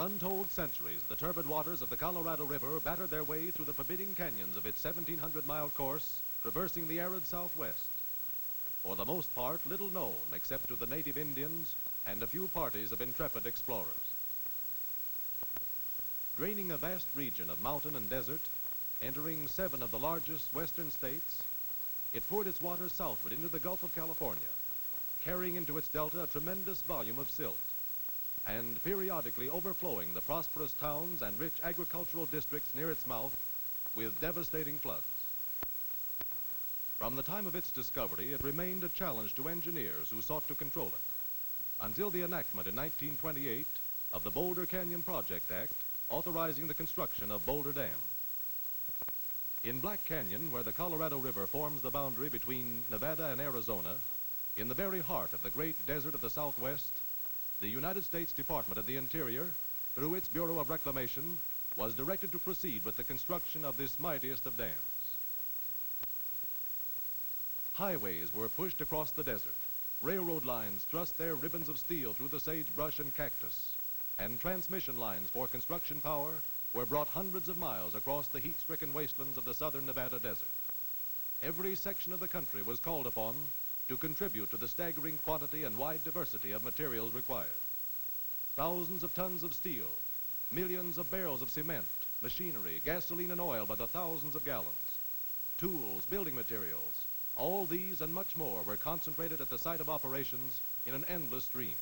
untold centuries, the turbid waters of the Colorado River battered their way through the forbidding canyons of its 1,700-mile course, traversing the arid Southwest. For the most part, little known except to the native Indians and a few parties of intrepid explorers. Draining a vast region of mountain and desert, entering 7 of the largest western states, it poured its waters southward into the Gulf of California, carrying into its delta a tremendous volume of silt, and periodically overflowing the prosperous towns and rich agricultural districts near its mouth with devastating floods. From the time of its discovery, it remained a challenge to engineers who sought to control it, until the enactment in 1928 of the Boulder Canyon Project Act, authorizing the construction of Boulder Dam. In Black Canyon, where the Colorado River forms the boundary between Nevada and Arizona, in the very heart of the great desert of the Southwest, the United States Department of the Interior, through its Bureau of Reclamation, was directed to proceed with the construction of this mightiest of dams. Highways were pushed across the desert. Railroad lines thrust their ribbons of steel through the sagebrush and cactus, and transmission lines for construction power were brought hundreds of miles across the heat-stricken wastelands of the southern Nevada desert. Every section of the country was called upon to contribute to the staggering quantity and wide diversity of materials required. Thousands of tons of steel, millions of barrels of cement, machinery, gasoline and oil by the thousands of gallons, tools, building materials, all these and much more were concentrated at the site of operations in an endless stream.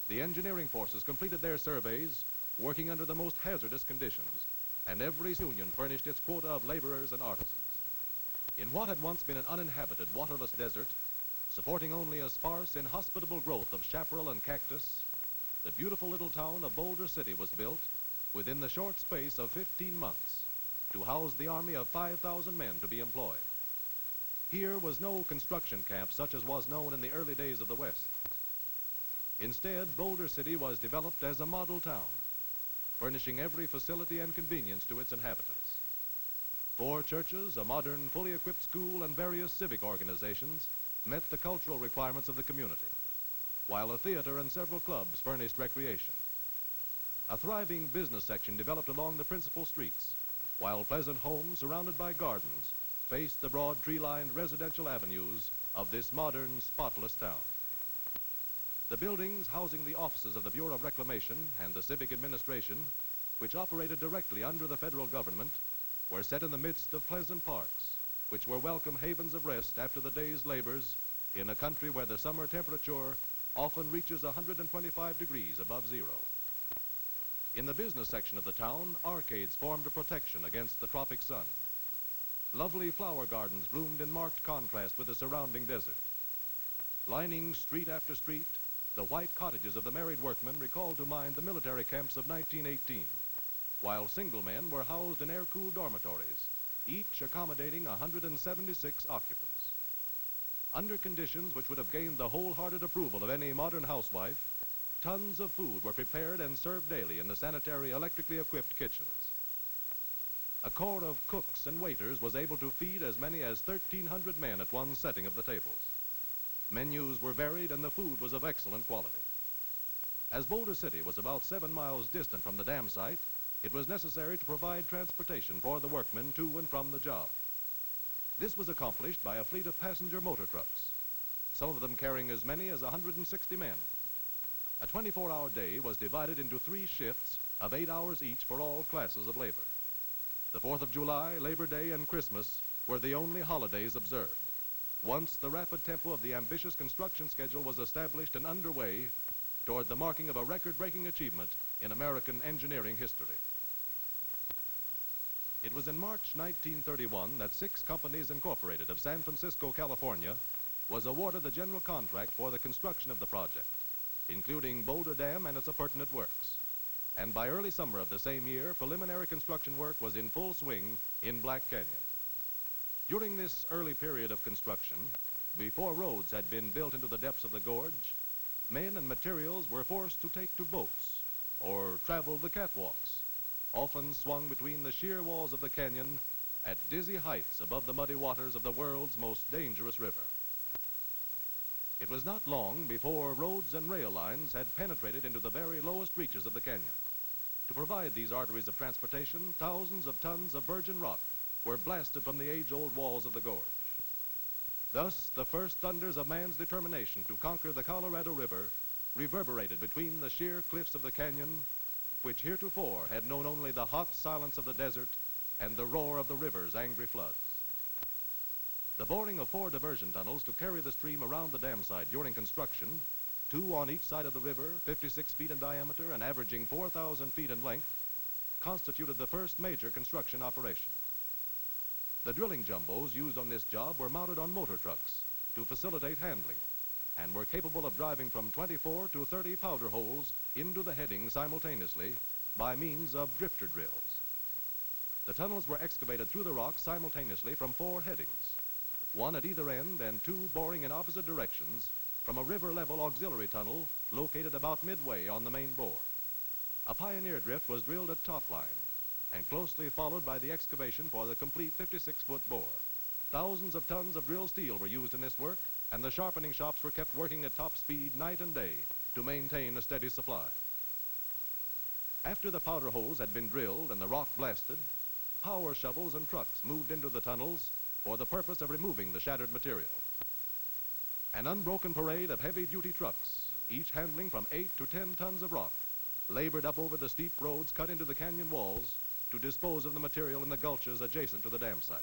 The engineering forces completed their surveys, working under the most hazardous conditions, and every union furnished its quota of laborers and artisans. In what had once been an uninhabited, waterless desert, supporting only a sparse, inhospitable growth of chaparral and cactus, the beautiful little town of Boulder City was built within the short space of 15 months to house the army of 5,000 men to be employed. Here was no construction camp such as was known in the early days of the West. Instead, Boulder City was developed as a model town, furnishing every facility and convenience to its inhabitants. 4 churches, a modern, fully equipped school, and various civic organizations met the cultural requirements of the community, while a theater and several clubs furnished recreation. A thriving business section developed along the principal streets, while pleasant homes surrounded by gardens faced the broad tree-lined residential avenues of this modern, spotless town. The buildings housing the offices of the Bureau of Reclamation and the Civic Administration, which operated directly under the federal government, were set in the midst of pleasant parks, which were welcome havens of rest after the day's labors in a country where the summer temperature often reaches 125 degrees above zero. In the business section of the town, arcades formed a protection against the tropic sun. Lovely flower gardens bloomed in marked contrast with the surrounding desert. Lining street after street, the white cottages of the married workmen recalled to mind the military camps of 1918, while single men were housed in air-cooled dormitories, each accommodating 176 occupants. Under conditions which would have gained the wholehearted approval of any modern housewife, tons of food were prepared and served daily in the sanitary, electrically equipped kitchens. A corps of cooks and waiters was able to feed as many as 1,300 men at one setting of the tables. Menus were varied and the food was of excellent quality. As Boulder City was about 7 miles distant from the dam site, it was necessary to provide transportation for the workmen to and from the job. This was accomplished by a fleet of passenger motor trucks, some of them carrying as many as 160 men. A 24-hour day was divided into 3 shifts of 8 hours each for all classes of labor. The 4th of July, Labor Day, and Christmas were the only holidays observed. Once the rapid tempo of the ambitious construction schedule was established and underway toward the marking of a record-breaking achievement in American engineering history. It was in March 1931 that 6 companies incorporated of San Francisco, California, was awarded the general contract for the construction of the project, including Boulder Dam and its appurtenant works. And by early summer of the same year, preliminary construction work was in full swing in Black Canyon. During this early period of construction, before roads had been built into the depths of the gorge, men and materials were forced to take to boats or travel the catwalks, often swung between the sheer walls of the canyon at dizzy heights above the muddy waters of the world's most dangerous river. It was not long before roads and rail lines had penetrated into the very lowest reaches of the canyon, To provide these arteries of transportation, thousands of tons of virgin rock were blasted from the age-old walls of the gorge. Thus, the first thunders of man's determination to conquer the Colorado River reverberated between the sheer cliffs of the canyon, which heretofore had known only the hot silence of the desert and the roar of the river's angry floods. The boring of 4 diversion tunnels to carry the stream around the dam site during construction, 2 on each side of the river, 56 feet in diameter and averaging 4,000 feet in length, constituted the first major construction operation. The drilling jumbos used on this job were mounted on motor trucks to facilitate handling and were capable of driving from 24 to 30 powder holes into the heading simultaneously by means of drifter drills. The tunnels were excavated through the rock simultaneously from 4 headings, 1 at either end and 2 boring in opposite directions from a river-level auxiliary tunnel located about midway on the main bore. A pioneer drift was drilled at top line and closely followed by the excavation for the complete 56-foot bore. Thousands of tons of drilled steel were used in this work, and the sharpening shops were kept working at top speed night and day to maintain a steady supply. After the powder holes had been drilled and the rock blasted, power shovels and trucks moved into the tunnels for the purpose of removing the shattered material. An unbroken parade of heavy-duty trucks, each handling from 8 to 10 tons of rock, labored up over the steep roads cut into the canyon walls to dispose of the material in the gulches adjacent to the dam site.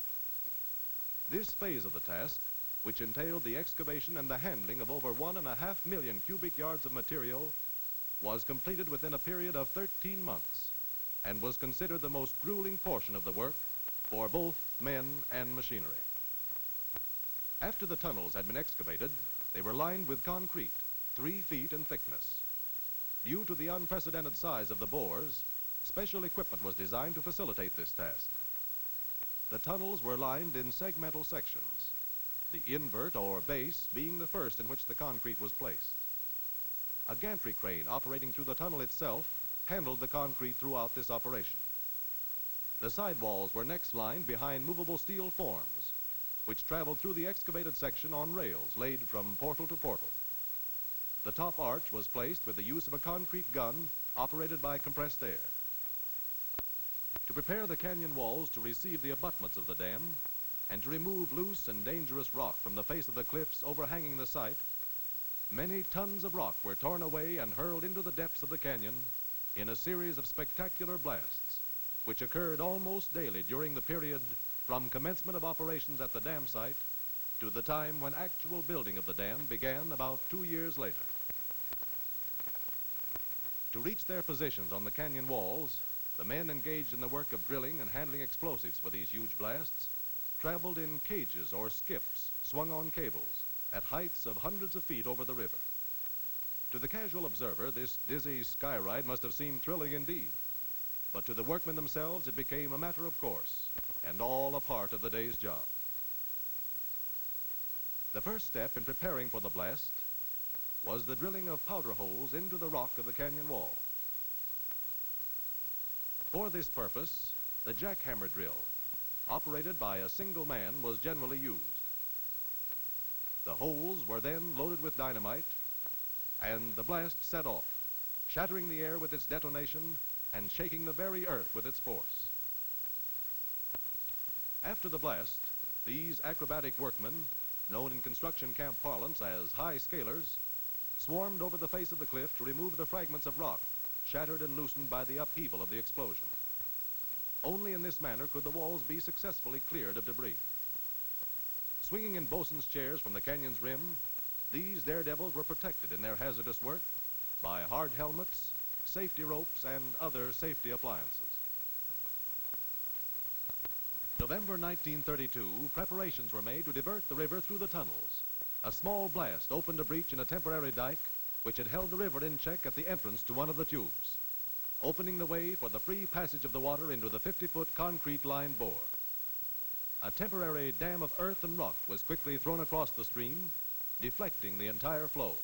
This phase of the task, which entailed the excavation and the handling of over 1.5 million cubic yards of material, was completed within a period of 13 months and was considered the most grueling portion of the work for both men and machinery. After the tunnels had been excavated, they were lined with concrete, 3 feet in thickness. Due to the unprecedented size of the bores, special equipment was designed to facilitate this task. The tunnels were lined in segmental sections, the invert or base being the first in which the concrete was placed. A gantry crane operating through the tunnel itself handled the concrete throughout this operation. The sidewalls were next lined behind movable steel forms, which traveled through the excavated section on rails laid from portal to portal. The top arch was placed with the use of a concrete gun operated by compressed air. To prepare the canyon walls to receive the abutments of the dam and to remove loose and dangerous rock from the face of the cliffs overhanging the site, many tons of rock were torn away and hurled into the depths of the canyon in a series of spectacular blasts, which occurred almost daily during the period from commencement of operations at the dam site to the time when actual building of the dam began about 2 years later. To reach their positions on the canyon walls, the men engaged in the work of drilling and handling explosives for these huge blasts traveled in cages or skiffs swung on cables at heights of hundreds of feet over the river. To the casual observer, this dizzy sky ride must have seemed thrilling indeed, but to the workmen themselves it became a matter of course and all a part of the day's job. The first step in preparing for the blast was the drilling of powder holes into the rock of the canyon wall. For this purpose, the jackhammer drill, operated by a single man, was generally used. The holes were then loaded with dynamite, and the blast set off, shattering the air with its detonation and shaking the very earth with its force. After the blast, these acrobatic workmen, known in construction camp parlance as high scalers, swarmed over the face of the cliff to remove the fragments of rock shattered and loosened by the upheaval of the explosion. Only in this manner could the walls be successfully cleared of debris. Swinging in bosun's chairs from the canyon's rim, these daredevils were protected in their hazardous work by hard helmets, safety ropes, and other safety appliances. November 1932, preparations were made to divert the river through the tunnels. A small blast opened a breach in a temporary dike which had held the river in check at the entrance to one of the tubes, opening the way for the free passage of the water into the 50-foot concrete-lined bore. A temporary dam of earth and rock was quickly thrown across the stream, deflecting the entire flow.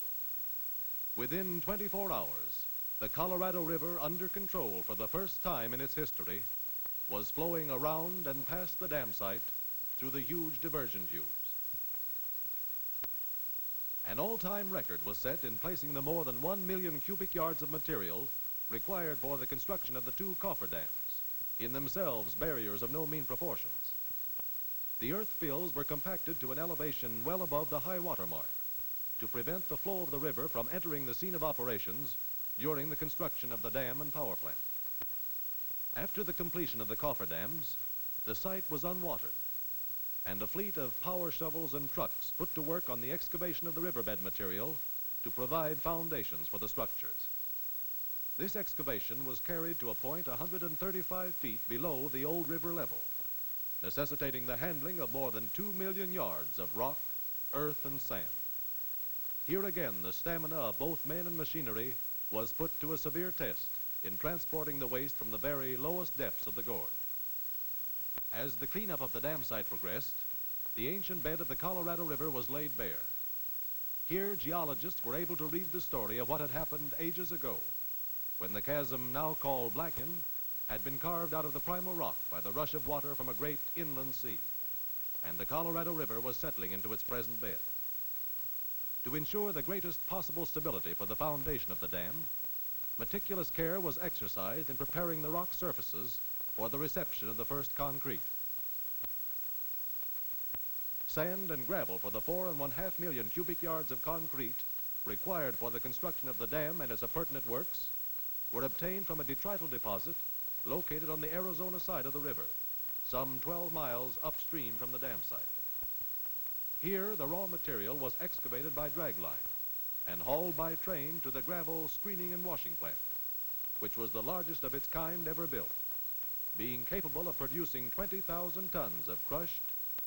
Within 24 hours, the Colorado River, under control for the first time in its history, was flowing around and past the dam site through the huge diversion tubes. An all-time record was set in placing the more than 1 million cubic yards of material required for the construction of the two cofferdams, in themselves barriers of no mean proportions. The earth fills were compacted to an elevation well above the high water mark to prevent the flow of the river from entering the scene of operations during the construction of the dam and power plant. After the completion of the cofferdams, the site was unwatered, and a fleet of power shovels and trucks put to work on the excavation of the riverbed material to provide foundations for the structures. This excavation was carried to a point 135 feet below the old river level, necessitating the handling of more than 2 million yards of rock, earth, and sand. Here again, the stamina of both men and machinery was put to a severe test in transporting the waste from the very lowest depths of the gorge. As the cleanup of the dam site progressed, the ancient bed of the Colorado River was laid bare. Here, geologists were able to read the story of what had happened ages ago, when the chasm now called Blacken had been carved out of the primal rock by the rush of water from a great inland sea, and the Colorado River was settling into its present bed. To ensure the greatest possible stability for the foundation of the dam, meticulous care was exercised in preparing the rock surfaces for the reception of the first concrete. Sand and gravel for the 4.5 million cubic yards of concrete required for the construction of the dam and its appurtenant works were obtained from a detrital deposit located on the Arizona side of the river, some 12 miles upstream from the dam site. Here, the raw material was excavated by dragline and hauled by train to the gravel screening and washing plant, which was the largest of its kind ever built, being capable of producing 20,000 tons of crushed,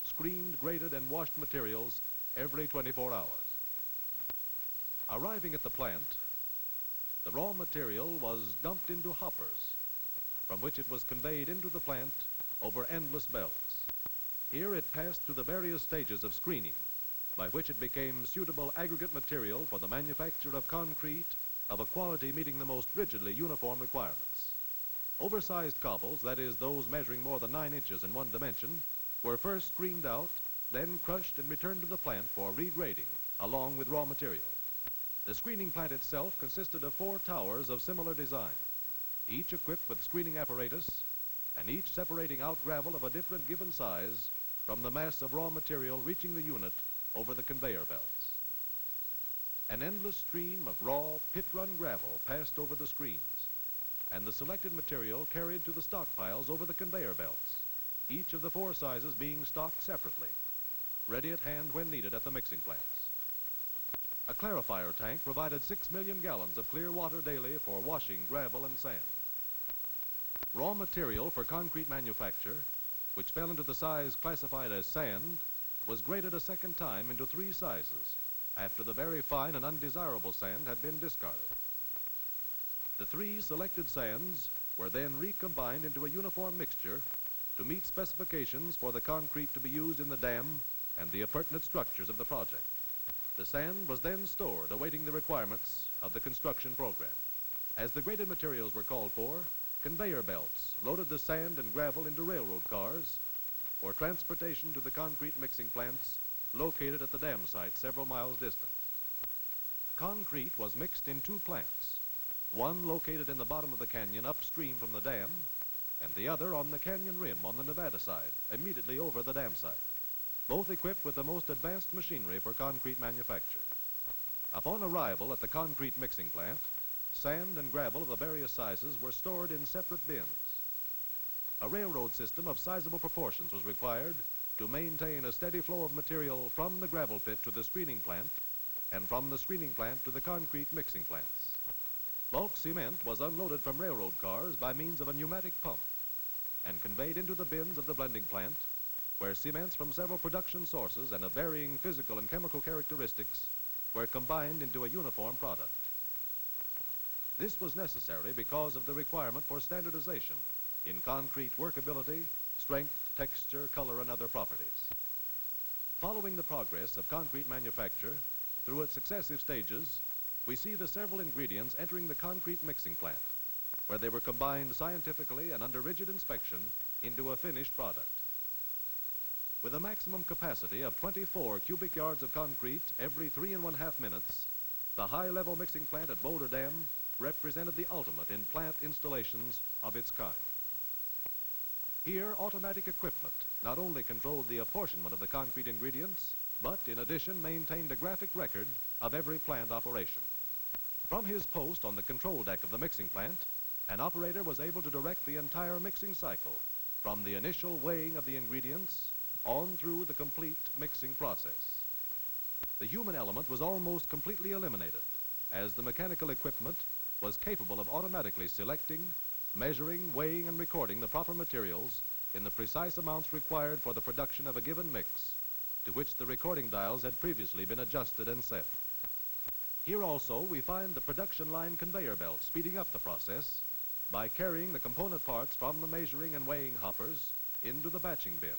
screened, graded, and washed materials every 24 hours. Arriving at the plant, the raw material was dumped into hoppers, from which it was conveyed into the plant over endless belts. Here it passed through the various stages of screening, by which it became suitable aggregate material for the manufacture of concrete of a quality meeting the most rigidly uniform requirements. Oversized cobbles, that is, those measuring more than 9 inches in one dimension, were first screened out, then crushed and returned to the plant for regrading, along with raw material. The screening plant itself consisted of 4 towers of similar design, each equipped with screening apparatus, and each separating out gravel of a different given size from the mass of raw material reaching the unit over the conveyor belts. An endless stream of raw, pit-run gravel passed over the screens, and the selected material carried to the stockpiles over the conveyor belts, each of the 4 sizes being stocked separately, ready at hand when needed at the mixing plants. A clarifier tank provided 6 million gallons of clear water daily for washing gravel and sand. Raw material for concrete manufacture, which fell into the size classified as sand, was graded a second time into 3 sizes after the very fine and undesirable sand had been discarded. The 3 selected sands were then recombined into a uniform mixture to meet specifications for the concrete to be used in the dam and the appurtenant structures of the project. The sand was then stored, awaiting the requirements of the construction program. As the graded materials were called for, conveyor belts loaded the sand and gravel into railroad cars for transportation to the concrete mixing plants located at the dam site several miles distant. Concrete was mixed in 2 plants, one located in the bottom of the canyon upstream from the dam, and the other on the canyon rim on the Nevada side, immediately over the dam site, both equipped with the most advanced machinery for concrete manufacture. Upon arrival at the concrete mixing plant, sand and gravel of the various sizes were stored in separate bins. A railroad system of sizable proportions was required to maintain a steady flow of material from the gravel pit to the screening plant and from the screening plant to the concrete mixing plants. Bulk cement was unloaded from railroad cars by means of a pneumatic pump and conveyed into the bins of the blending plant, where cements from several production sources and of varying physical and chemical characteristics were combined into a uniform product. This was necessary because of the requirement for standardization in concrete workability, strength, texture, color, and other properties. Following the progress of concrete manufacture through its successive stages, we see the several ingredients entering the concrete mixing plant, where they were combined scientifically and under rigid inspection into a finished product. With a maximum capacity of 24 cubic yards of concrete every 3.5 minutes, the high-level mixing plant at Boulder Dam represented the ultimate in plant installations of its kind. Here, automatic equipment not only controlled the apportionment of the concrete ingredients, but in addition maintained a graphic record of every plant operation. From his post on the control deck of the mixing plant, an operator was able to direct the entire mixing cycle, from the initial weighing of the ingredients on through the complete mixing process. The human element was almost completely eliminated, as the mechanical equipment was capable of automatically selecting, measuring, weighing, and recording the proper materials in the precise amounts required for the production of a given mix, to which the recording dials had previously been adjusted and set. Here also we find the production line conveyor belt speeding up the process by carrying the component parts from the measuring and weighing hoppers into the batching bins,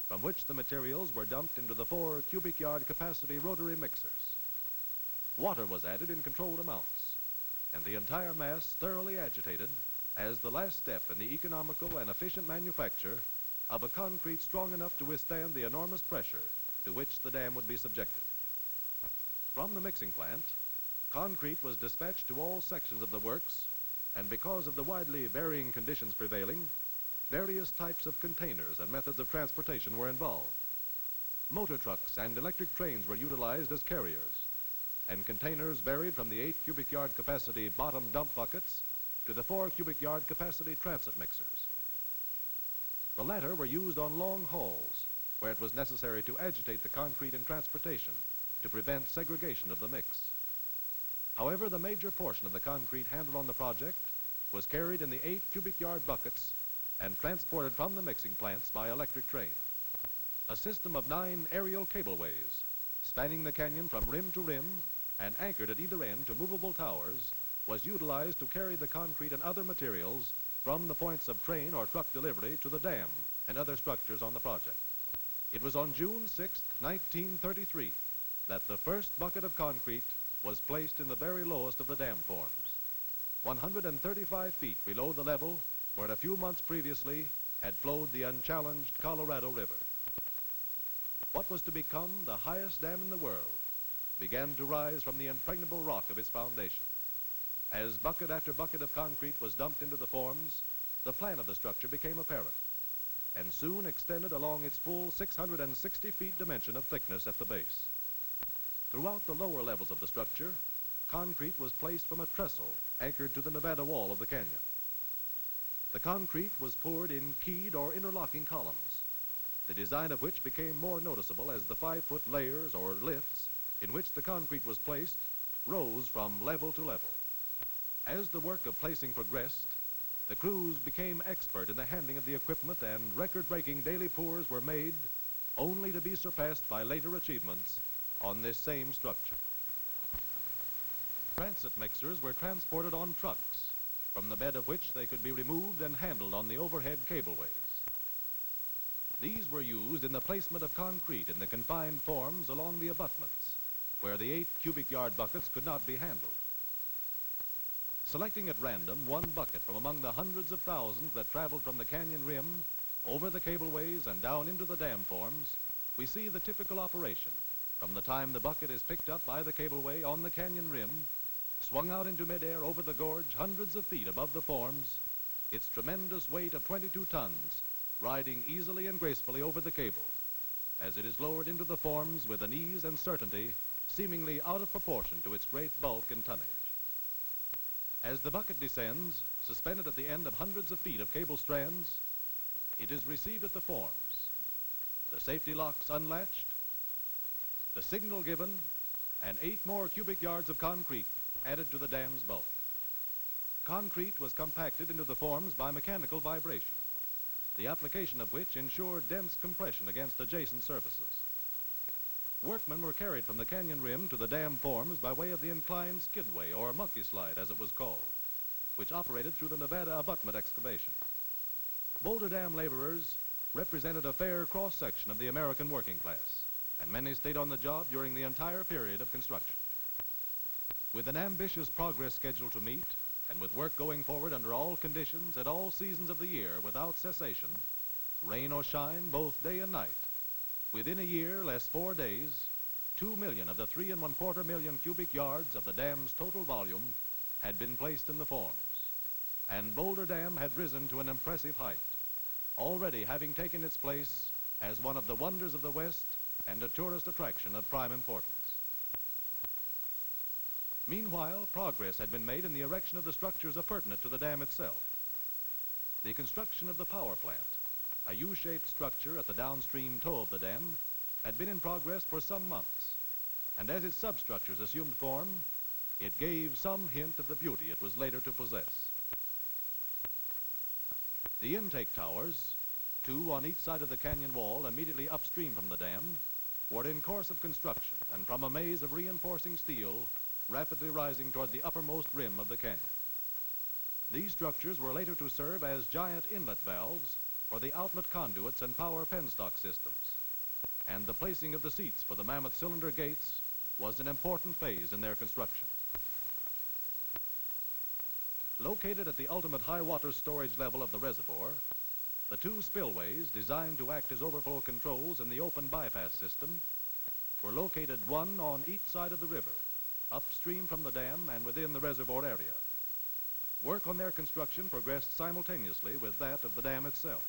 from which the materials were dumped into the 4 cubic yard capacity rotary mixers. Water was added in controlled amounts, and the entire mass thoroughly agitated as the last step in the economical and efficient manufacture of a concrete strong enough to withstand the enormous pressure to which the dam would be subjected. From the mixing plant, concrete was dispatched to all sections of the works, and because of the widely varying conditions prevailing, various types of containers and methods of transportation were involved. Motor trucks and electric trains were utilized as carriers, and containers varied from the 8 cubic yard capacity bottom dump buckets to the 4 cubic yard capacity transit mixers. The latter were used on long hauls, where it was necessary to agitate the concrete in transportation to prevent segregation of the mix. However, the major portion of the concrete handled on the project was carried in the 8 cubic yard buckets and transported from the mixing plants by electric train. A system of 9 aerial cableways spanning the canyon from rim to rim and anchored at either end to movable towers was utilized to carry the concrete and other materials from the points of train or truck delivery to the dam and other structures on the project. It was on June 6, 1933, that the first bucket of concrete was placed in the very lowest of the dam forms, 135 feet below the level where a few months previously had flowed the unchallenged Colorado River. What was to become the highest dam in the world began to rise from the impregnable rock of its foundation. As bucket after bucket of concrete was dumped into the forms, the plan of the structure became apparent, and soon extended along its full 660 feet dimension of thickness at the base. Throughout the lower levels of the structure, concrete was placed from a trestle anchored to the Nevada wall of the canyon. The concrete was poured in keyed or interlocking columns, the design of which became more noticeable as the 5-foot layers or lifts in which the concrete was placed rose from level to level. As the work of placing progressed, the crews became expert in the handling of the equipment, and record-breaking daily pours were made, only to be surpassed by later achievements on this same structure. Transit mixers were transported on trucks, from the bed of which they could be removed and handled on the overhead cableways. These were used in the placement of concrete in the confined forms along the abutments, where the 8 cubic yard buckets could not be handled. Selecting at random one bucket from among the hundreds of thousands that traveled from the canyon rim over the cableways and down into the dam forms, we see the typical operation from the time the bucket is picked up by the cableway on the canyon rim, swung out into midair over the gorge hundreds of feet above the forms, its tremendous weight of 22 tons riding easily and gracefully over the cable, as it is lowered into the forms with an ease and certainty seemingly out of proportion to its great bulk and tonnage. As the bucket descends, suspended at the end of hundreds of feet of cable strands, it is received at the forms, the safety locks unlatched, the signal given, and 8 more cubic yards of concrete added to the dam's bulk. Concrete was compacted into the forms by mechanical vibration, the application of which ensured dense compression against adjacent surfaces. Workmen were carried from the canyon rim to the dam forms by way of the inclined skidway, or monkey slide as it was called, which operated through the Nevada abutment excavation. Boulder Dam laborers represented a fair cross-section of the American working class, and many stayed on the job during the entire period of construction. With an ambitious progress schedule to meet, and with work going forward under all conditions at all seasons of the year without cessation, rain or shine, both day and night, within a year, less 4 days, 2 million of the 3¼ million cubic yards of the dam's total volume had been placed in the forms, and Boulder Dam had risen to an impressive height, already having taken its place as one of the wonders of the West and a tourist attraction of prime importance. Meanwhile, progress had been made in the erection of the structures appurtenant to the dam itself. The construction of the power plant, a U-shaped structure at the downstream toe of the dam, had been in progress for some months, and as its substructures assumed form, it gave some hint of the beauty it was later to possess. The intake towers, 2 on each side of the canyon wall immediately upstream from the dam, were in course of construction, and from a maze of reinforcing steel rapidly rising toward the uppermost rim of the canyon. These structures were later to serve as giant inlet valves for the outlet conduits and power penstock systems, and the placing of the seats for the mammoth cylinder gates was an important phase in their construction. Located at the ultimate high water storage level of the reservoir, the 2 spillways designed to act as overflow controls in the open bypass system were located one on each side of the river, upstream from the dam and within the reservoir area. Work on their construction progressed simultaneously with that of the dam itself.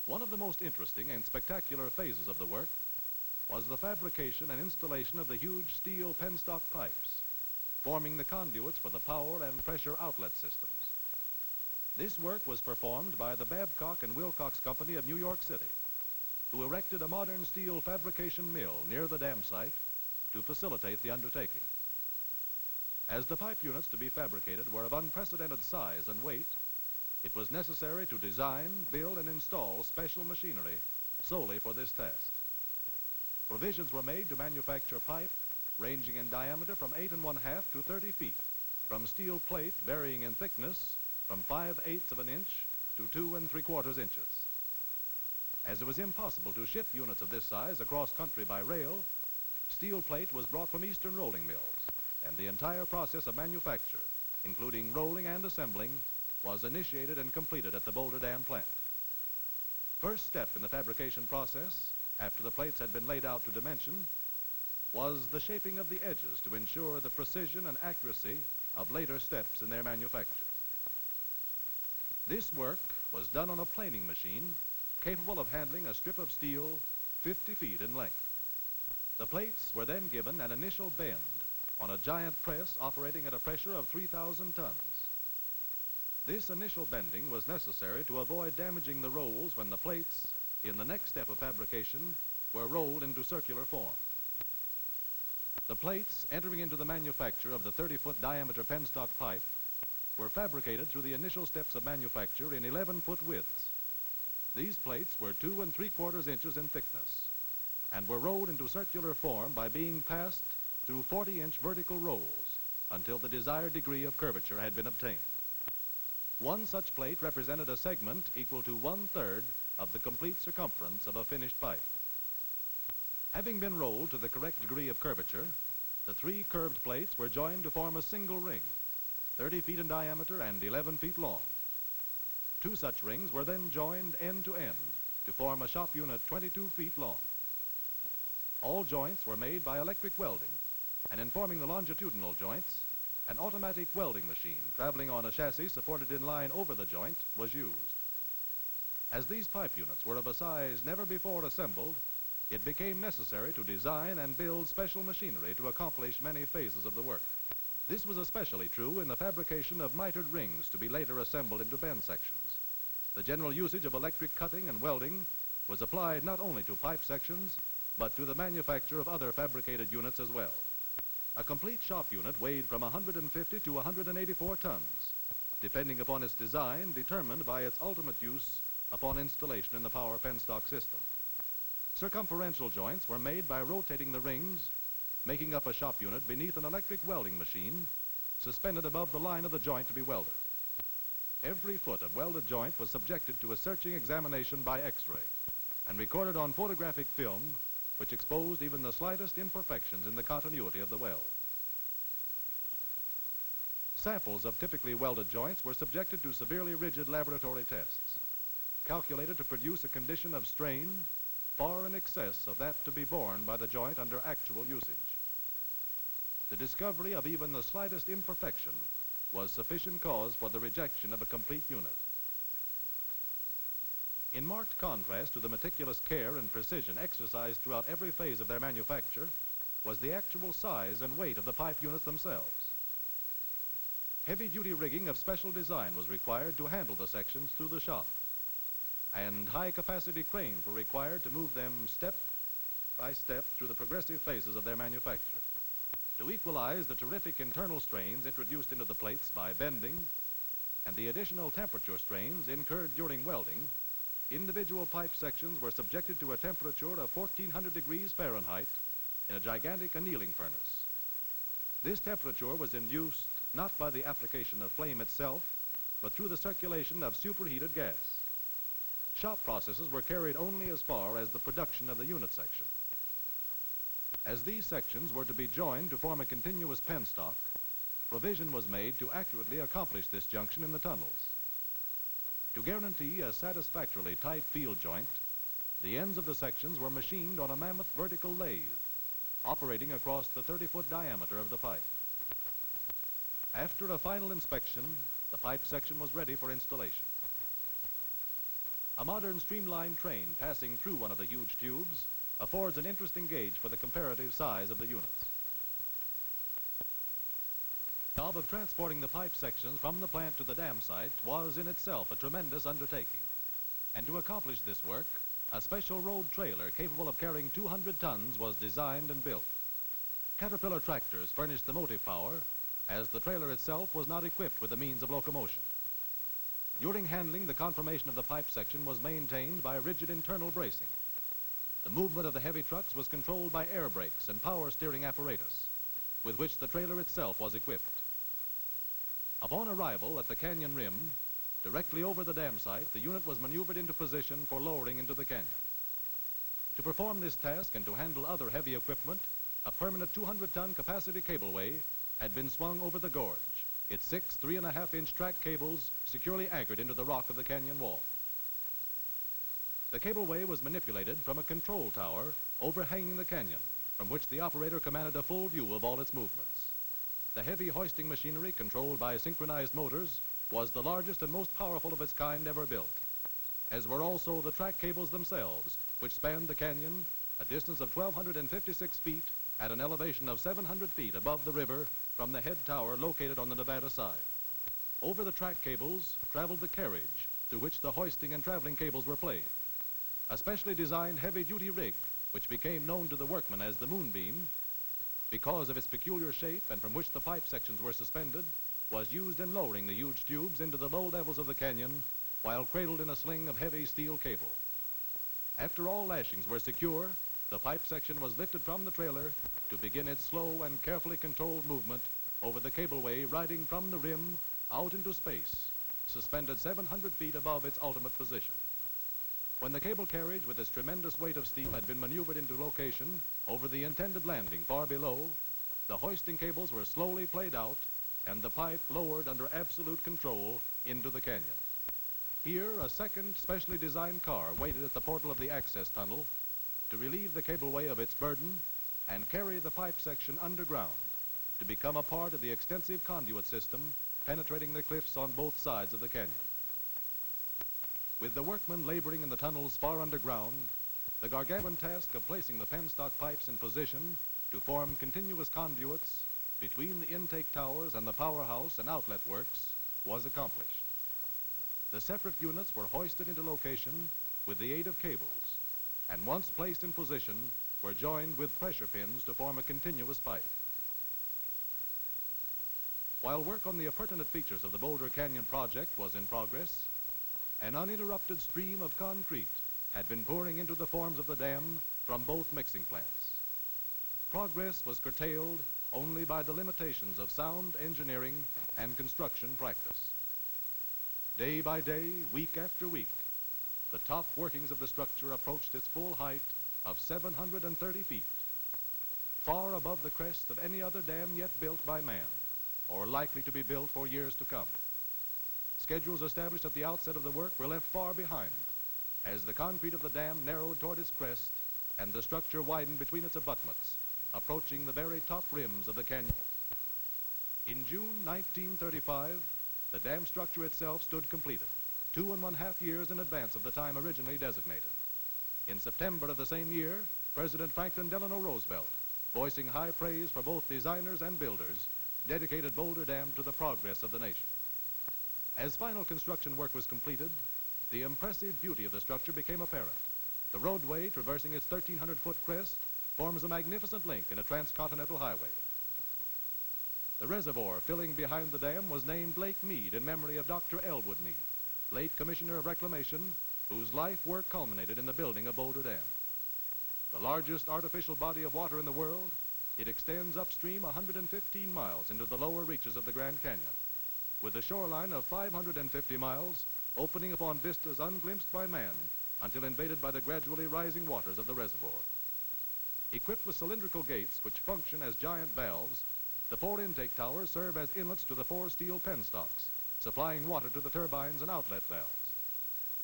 One of the most interesting and spectacular phases of the work was the fabrication and installation of the huge steel penstock pipes, forming the conduits for the power and pressure outlet systems. This work was performed by the Babcock and Wilcox Company of New York City, who erected a modern steel fabrication mill near the dam site to facilitate the undertaking. As the pipe units to be fabricated were of unprecedented size and weight, it was necessary to design, build, and install special machinery solely for this task. Provisions were made to manufacture pipe ranging in diameter from 8 1/2 to 30 feet, from steel plate varying in thickness from 5/8 of an inch to 2 3/4 inches. As it was impossible to ship units of this size across country by rail, steel plate was brought from eastern rolling mills, and the entire process of manufacture, including rolling and assembling, was initiated and completed at the Boulder Dam plant. First step in the fabrication process, after the plates had been laid out to dimension, was the shaping of the edges to ensure the precision and accuracy of later steps in their manufacture. This work was done on a planing machine capable of handling a strip of steel 50 feet in length. The plates were then given an initial bend on a giant press operating at a pressure of 3,000 tons. This initial bending was necessary to avoid damaging the rolls when the plates, in the next step of fabrication, were rolled into circular form. The plates entering into the manufacture of the 30-foot diameter penstock pipe were fabricated through the initial steps of manufacture in 11-foot widths. These plates were 2 3/4 inches in thickness and were rolled into circular form by being passed through 40-inch vertical rolls until the desired degree of curvature had been obtained. One such plate represented a segment equal to 1/3 of the complete circumference of a finished pipe. Having been rolled to the correct degree of curvature, the 3 curved plates were joined to form a single ring, 30 feet in diameter and 11 feet long. 2 such rings were then joined end to end to form a shop unit 22 feet long. All joints were made by electric welding, and in forming the longitudinal joints, an automatic welding machine traveling on a chassis supported in line over the joint was used. As these pipe units were of a size never before assembled, it became necessary to design and build special machinery to accomplish many phases of the work. This was especially true in the fabrication of mitered rings to be later assembled into bend sections. The general usage of electric cutting and welding was applied not only to pipe sections, but to the manufacture of other fabricated units as well. A complete shop unit weighed from 150 to 184 tons, depending upon its design, determined by its ultimate use upon installation in the power penstock system. Circumferential joints were made by rotating the rings, making up a shop unit beneath an electric welding machine, suspended above the line of the joint to be welded. Every foot of welded joint was subjected to a searching examination by X-ray and recorded on photographic film, which exposed even the slightest imperfections in the continuity of the weld. Samples of typically welded joints were subjected to severely rigid laboratory tests, calculated to produce a condition of strain far in excess of that to be borne by the joint under actual usage. the discovery of even the slightest imperfection was sufficient cause for the rejection of a complete unit. In marked contrast to the meticulous care and precision exercised throughout every phase of their manufacture was the actual size and weight of the pipe units themselves. Heavy-duty rigging of special design was required to handle the sections through the shop, and high-capacity cranes were required to move them step by step through the progressive phases of their manufacture. To equalize the terrific internal strains introduced into the plates by bending and the additional temperature strains incurred during welding, individual pipe sections were subjected to a temperature of 1400 degrees Fahrenheit in a gigantic annealing furnace. This temperature was induced not by the application of flame itself, but through the circulation of superheated gas. Shop processes were carried only as far as the production of the unit section. As these sections were to be joined to form a continuous penstock, provision was made to accurately accomplish this junction in the tunnels. To guarantee a satisfactorily tight field joint, the ends of the sections were machined on a mammoth vertical lathe, operating across the 30-foot diameter of the pipe. After a final inspection, the pipe section was ready for installation. A modern streamlined train passing through one of the huge tubes affords an interesting gauge for the comparative size of the units. The job of transporting the pipe sections from the plant to the dam site was in itself a tremendous undertaking. And to accomplish this work, a special road trailer capable of carrying 200 tons was designed and built. Caterpillar tractors furnished the motive power, as the trailer itself was not equipped with the means of locomotion. During handling, the conformation of the pipe section was maintained by rigid internal bracing. The movement of the heavy trucks was controlled by air brakes and power steering apparatus, with which the trailer itself was equipped. Upon arrival at the canyon rim, directly over the dam site, the unit was maneuvered into position for lowering into the canyon. To perform this task and to handle other heavy equipment, a permanent 200-ton capacity cableway had been swung over the gorge, its 6 3.5-inch track cables securely anchored into the rock of the canyon wall. The cableway was manipulated from a control tower overhanging the canyon, from which the operator commanded a full view of all its movements. The heavy hoisting machinery, controlled by synchronized motors, was the largest and most powerful of its kind ever built, as were also the track cables themselves, which spanned the canyon a distance of 1,256 feet at an elevation of 700 feet above the river from the head tower located on the Nevada side. Over the track cables traveled the carriage through which the hoisting and traveling cables were played. A specially designed heavy-duty rig, which became known to the workmen as the moonbeam, because of its peculiar shape and from which the pipe sections were suspended, was used in lowering the huge tubes into the low levels of the canyon while cradled in a sling of heavy steel cable. After all lashings were secure, the pipe section was lifted from the trailer to begin its slow and carefully controlled movement over the cableway, riding from the rim out into space, suspended 700 feet above its ultimate position. When the cable carriage with its tremendous weight of steel had been maneuvered into location over the intended landing far below, the hoisting cables were slowly played out and the pipe lowered under absolute control into the canyon. Here, a second specially designed car waited at the portal of the access tunnel to relieve the cableway of its burden and carry the pipe section underground to become a part of the extensive conduit system penetrating the cliffs on both sides of the canyon. With the workmen laboring in the tunnels far underground, the gargantuan task of placing the penstock pipes in position to form continuous conduits between the intake towers and the powerhouse and outlet works was accomplished. The separate units were hoisted into location with the aid of cables, and once placed in position, were joined with pressure pins to form a continuous pipe. While work on the appurtenant features of the Boulder Canyon project was in progress, an uninterrupted stream of concrete had been pouring into the forms of the dam from both mixing plants. Progress was curtailed only by the limitations of sound engineering and construction practice. Day by day, week after week, the top workings of the structure approached its full height of 730 feet, far above the crest of any other dam yet built by man, or likely to be built for years to come. Schedules established at the outset of the work were left far behind, as the concrete of the dam narrowed toward its crest and the structure widened between its abutments, approaching the very top rims of the canyon. In June 1935, the dam structure itself stood completed, 2½ years in advance of the time originally designated. In September of the same year, President Franklin Delano Roosevelt, voicing high praise for both designers and builders, dedicated Boulder Dam to the progress of the nation. As final construction work was completed, the impressive beauty of the structure became apparent. The roadway, traversing its 1,300-foot crest, forms a magnificent link in a transcontinental highway. The reservoir filling behind the dam was named Lake Mead in memory of Dr. Elwood Mead, late Commissioner of Reclamation, whose life work culminated in the building of Boulder Dam. The largest artificial body of water in the world, it extends upstream 115 miles into the lower reaches of the Grand Canyon, with a shoreline of 550 miles opening upon vistas unglimpsed by man until invaded by the gradually rising waters of the reservoir. Equipped with cylindrical gates which function as giant valves, the 4 intake towers serve as inlets to the 4 steel penstocks, supplying water to the turbines and outlet valves.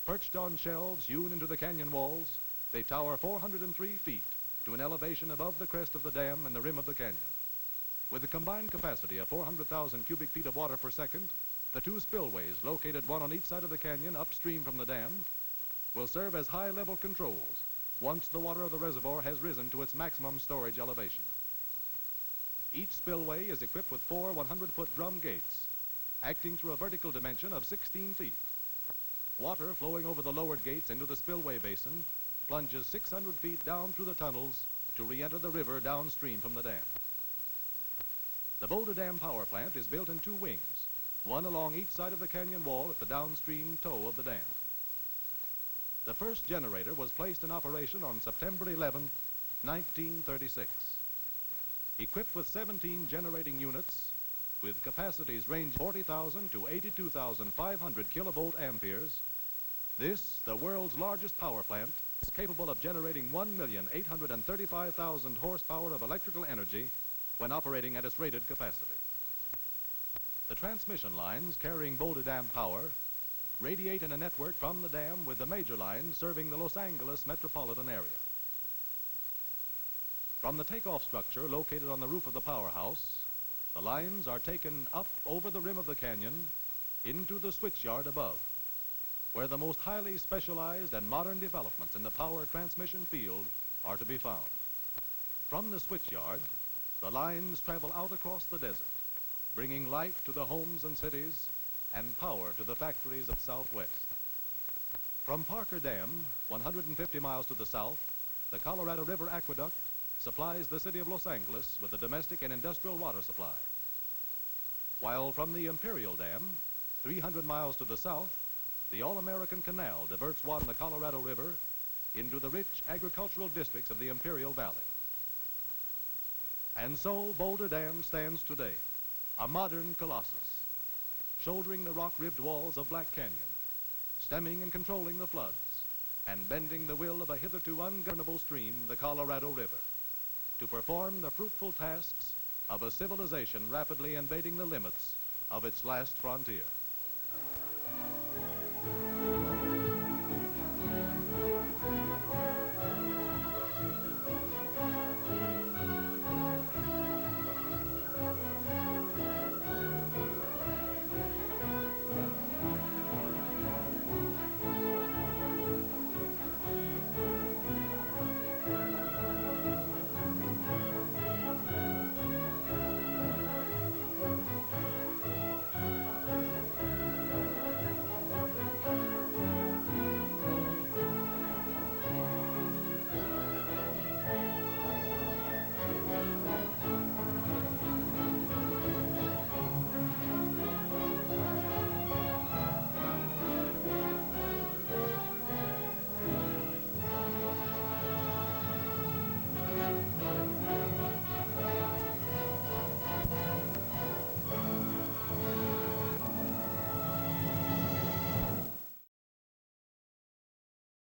Perched on shelves hewn into the canyon walls, they tower 403 feet to an elevation above the crest of the dam and the rim of the canyon. With a combined capacity of 400,000 cubic feet of water per second, the 2 spillways, located one on each side of the canyon upstream from the dam, will serve as high-level controls once the water of the reservoir has risen to its maximum storage elevation. Each spillway is equipped with 4 100-foot drum gates, acting through a vertical dimension of 16 feet. Water flowing over the lowered gates into the spillway basin plunges 600 feet down through the tunnels to re-enter the river downstream from the dam. The Boulder Dam power plant is built in 2 wings, one along each side of the canyon wall at the downstream toe of the dam. The first generator was placed in operation on September 11, 1936. Equipped with 17 generating units with capacities ranging 40,000 to 82,500 kilovolt amperes, this, the world's largest power plant, is capable of generating 1,835,000 horsepower of electrical energy when operating at its rated capacity. The transmission lines carrying Boulder Dam power radiate in a network from the dam with the major lines serving the Los Angeles metropolitan area. From the takeoff structure located on the roof of the powerhouse, the lines are taken up over the rim of the canyon into the switchyard above, where the most highly specialized and modern developments in the power transmission field are to be found. From the switchyard, the lines travel out across the desert, bringing light to the homes and cities and power to the factories of Southwest. From Parker Dam, 150 miles to the south, the Colorado River Aqueduct supplies the city of Los Angeles with the domestic and industrial water supply. While from the Imperial Dam, 300 miles to the south, the All-American Canal diverts water from the Colorado River into the rich agricultural districts of the Imperial Valley. And so Boulder Dam stands today, a modern colossus, shouldering the rock-ribbed walls of Black Canyon, stemming and controlling the floods, and bending the will of a hitherto ungovernable stream, the Colorado River, to perform the fruitful tasks of a civilization rapidly invading the limits of its last frontier.